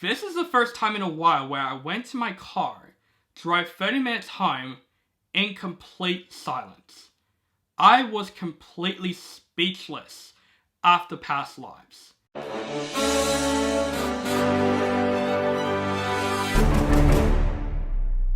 This is the first time in a while where I went to my car, drove 30 minutes home in complete silence. I was completely speechless after Past Lives.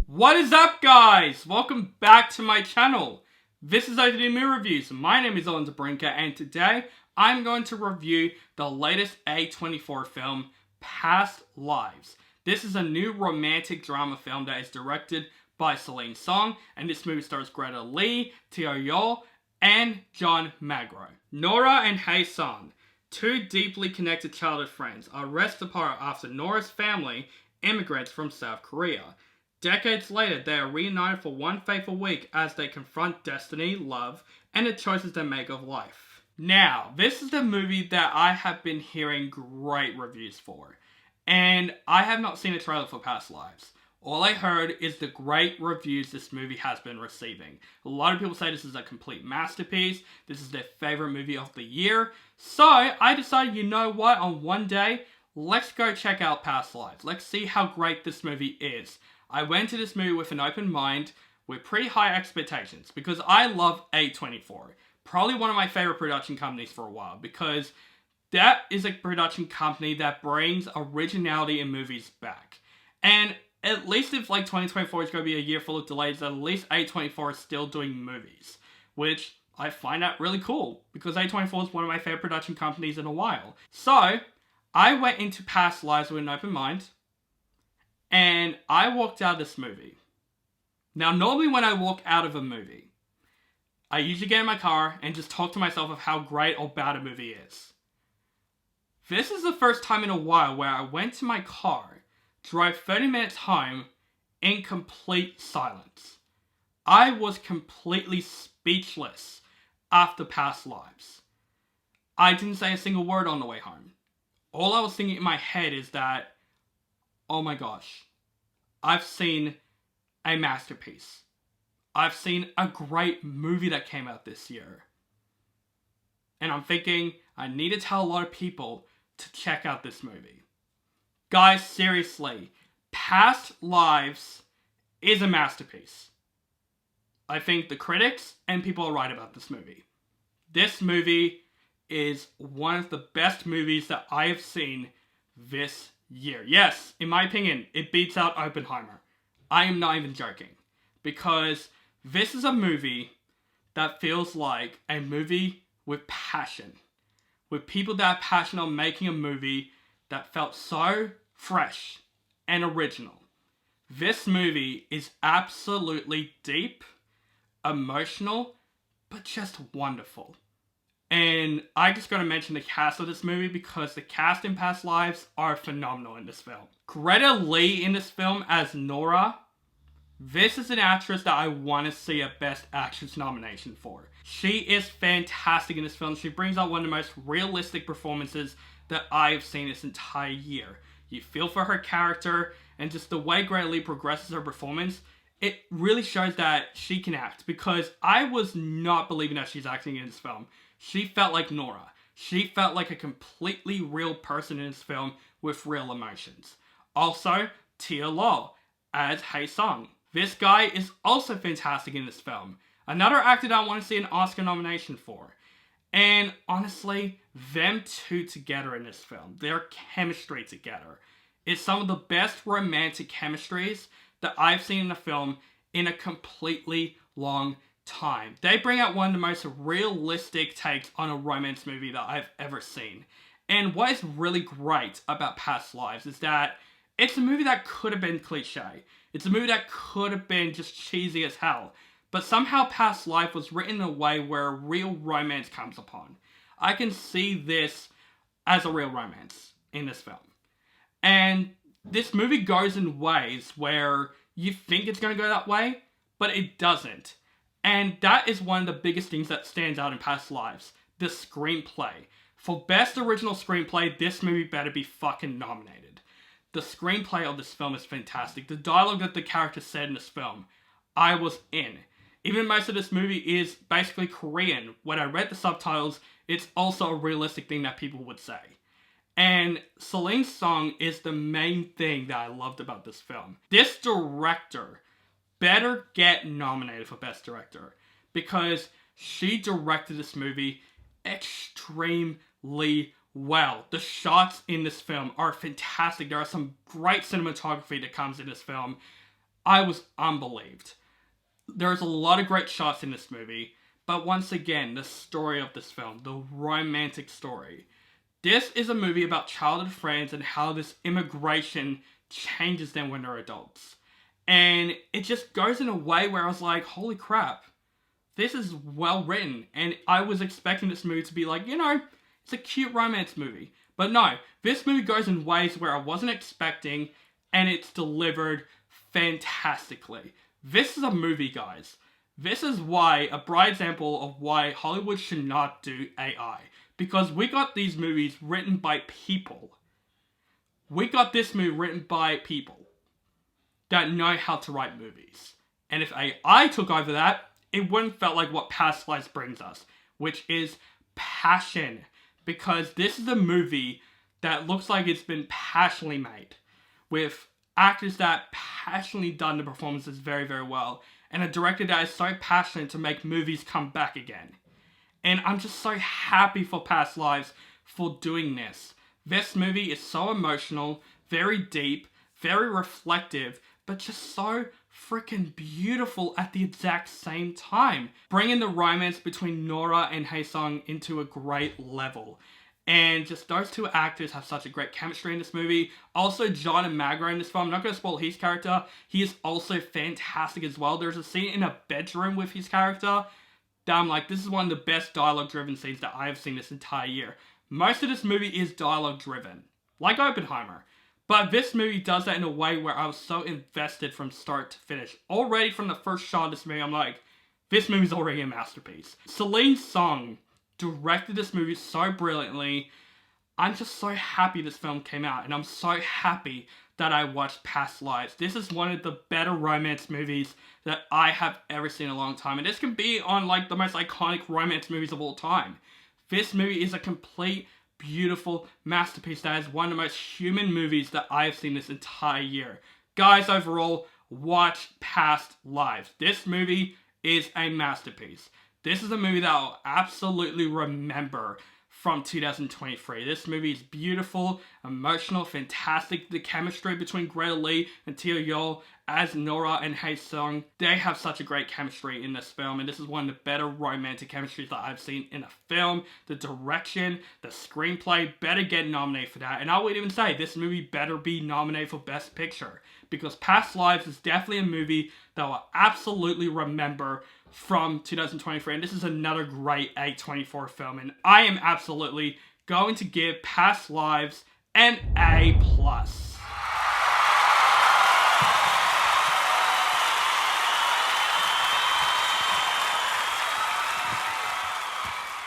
What is up, guys? Welcome back to my channel. This is OTD Movie Reviews. My name is Owen Zabrinka, and today I'm going to review the latest A24 film, Past Lives. This is a new romantic drama film that is directed by Celine Song, and this movie stars Greta Lee, Teo Yoo, and John Magro. Nora and Hae Sung, two deeply connected childhood friends, are wrested apart after Nora's family immigrates from South Korea. Decades later, they are reunited for one fateful week as they confront destiny, love, and the choices they make of life. Now, this is the movie that I have been hearing great reviews for, and I have not seen a trailer for Past Lives. All I heard is the great reviews this movie has been receiving. A lot of people say this is a complete masterpiece, this is their favorite movie of the year, so I decided, you know what, on one day, let's go check out Past Lives. Let's see how great this movie is. I went to this movie with an open mind, with pretty high expectations, because I love A24. Probably one of my favorite production companies for a while, because that is a production company that brings originality in movies back. And at least if like 2024 is going to be a year full of delays, at least A24 is still doing movies, which I find that really cool, because A24 is one of my favorite production companies in a while. So, I went into Past Lives with an open mind, and I walked out of this movie. Now, normally when I walk out of a movie, I usually get in my car and just talk to myself of how great or bad a movie is. This is the first time in a while where I went to my car, drove 30 minutes home in complete silence. I was completely speechless after Past Lives. I didn't say a single word on the way home. All I was thinking in my head is that, oh my gosh, I've seen a masterpiece. I've seen a great movie that came out this year. And I'm thinking, I need to tell a lot of people to check out this movie. Guys, seriously, Past Lives is a masterpiece. I think the critics and people are right about this movie. This movie is one of the best movies that I have seen this year. Yes, in my opinion, it beats out Oppenheimer. I am not even joking. Because this is a movie that feels like a movie with passion. With people that are passionate on making a movie that felt so fresh and original. This movie is absolutely deep, emotional, but just wonderful. And I just gotta mention the cast of this movie because the cast in Past Lives are phenomenal in this film. Greta Lee in this film as Nora. This is an actress that I want to see a Best Actress nomination for. She is fantastic in this film. She brings out one of the most realistic performances that I've seen this entire year. You feel for her character, and just the way Greta Lee progresses her performance, it really shows that she can act, because I was not believing that she's acting in this film. She felt like Nora. She felt like a completely real person in this film with real emotions. Also, Teo Yoo as Hae Sung. This guy is also fantastic in this film. Another actor that I want to see an Oscar nomination for. And honestly, them two together in this film, their chemistry together, is some of the best romantic chemistries that I've seen in a film in a completely long time. They bring out one of the most realistic takes on a romance movie that I've ever seen. And what is really great about Past Lives is that it's a movie that could have been cliche. It's a movie that could have been just cheesy as hell. But somehow Past Life was written in a way where real romance comes upon. I can see this as a real romance in this film. And this movie goes in ways where you think it's going to go that way, but it doesn't. And that is one of the biggest things that stands out in Past Lives. The screenplay. For Best Original Screenplay, this movie better be fucking nominated. The screenplay of this film is fantastic. The dialogue that the character said in this film, I was in. Even most of this movie is basically Korean. When I read the subtitles, it's also a realistic thing that people would say. And Celine Song is the main thing that I loved about this film. This director better get nominated for Best Director because she directed this movie extremely well. The shots in this film are fantastic. There are some great cinematography that comes in this film. I was unbelieved. There's a lot of great shots in this movie, but once again, the story of this film, the romantic story. This is a movie about childhood friends and how this immigration changes them when they're adults. And it just goes in a way where I was like, holy crap, this is well written. And I was expecting this movie to be like, it's a cute romance movie. But no, this movie goes in ways where I wasn't expecting, and it's delivered fantastically. This is a movie, guys. This is why, a bright example of why Hollywood should not do AI. Because we got these movies written by people. We got this movie written by people that know how to write movies. And if AI took over that, it wouldn't felt like what Past Lives brings us, which is passion. Because this is a movie that looks like it's been passionately made, with actors that passionately done the performances very, very well, and a director that is so passionate to make movies come back again. And I'm just so happy for Past Lives for doing this. This movie is so emotional, very deep, very reflective, but just so freaking beautiful at the exact same time. Bringing the romance between Nora and Hae-sung into a great level. And just those two actors have such a great chemistry in this movie. Also, John Magro in this film, I'm not going to spoil his character. He is also fantastic as well. There's a scene in a bedroom with his character that I'm like, this is one of the best dialogue-driven scenes that I have seen this entire year. Most of this movie is dialogue-driven, like Oppenheimer. But this movie does that in a way where I was so invested from start to finish. Already from the first shot of this movie, I'm like, this movie's already a masterpiece. Celine Song directed this movie so brilliantly. I'm just so happy this film came out, and I'm so happy that I watched Past Lives. This is one of the better romance movies that I have ever seen in a long time, and this can be on like the most iconic romance movies of all time. This movie is a complete, beautiful masterpiece that is one of the most human movies that I have seen this entire year. Guys, overall, watch Past Lives. This movie is a masterpiece. This is a movie that I'll absolutely remember from 2023. This movie is beautiful, emotional, fantastic. The chemistry between Greta Lee and Tia Yeol as Nora and Hae-sung, they have such a great chemistry in this film, and this is one of the better romantic chemistries that I've seen in a film. The direction, the screenplay better get nominated for that, and I would even say this movie better be nominated for Best Picture, because Past Lives is definitely a movie that I'll absolutely remember from 2023, and this is another great A24 film, and I am absolutely going to give Past Lives an A+.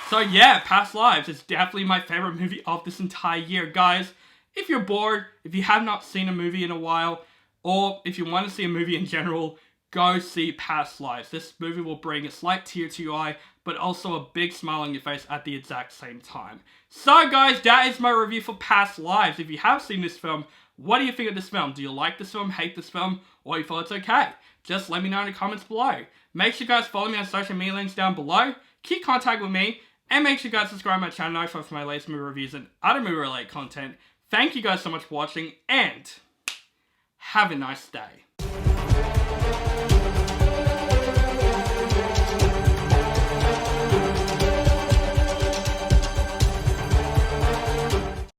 So yeah, Past Lives is definitely my favorite movie of this entire year. Guys, if you're bored, if you have not seen a movie in a while, or if you want to see a movie in general, go see Past Lives. This movie will bring a slight tear to your eye, but also a big smile on your face at the exact same time. So guys, that is my review for Past Lives. If you have seen this film, what do you think of this film? Do you like this film, hate this film, or you feel it's okay? Just let me know in the comments below. Make sure you guys follow me on social media links down below. Keep contact with me, and make sure you guys subscribe to my channel for my latest movie reviews and other movie related content. Thank you guys so much for watching, and have a nice day.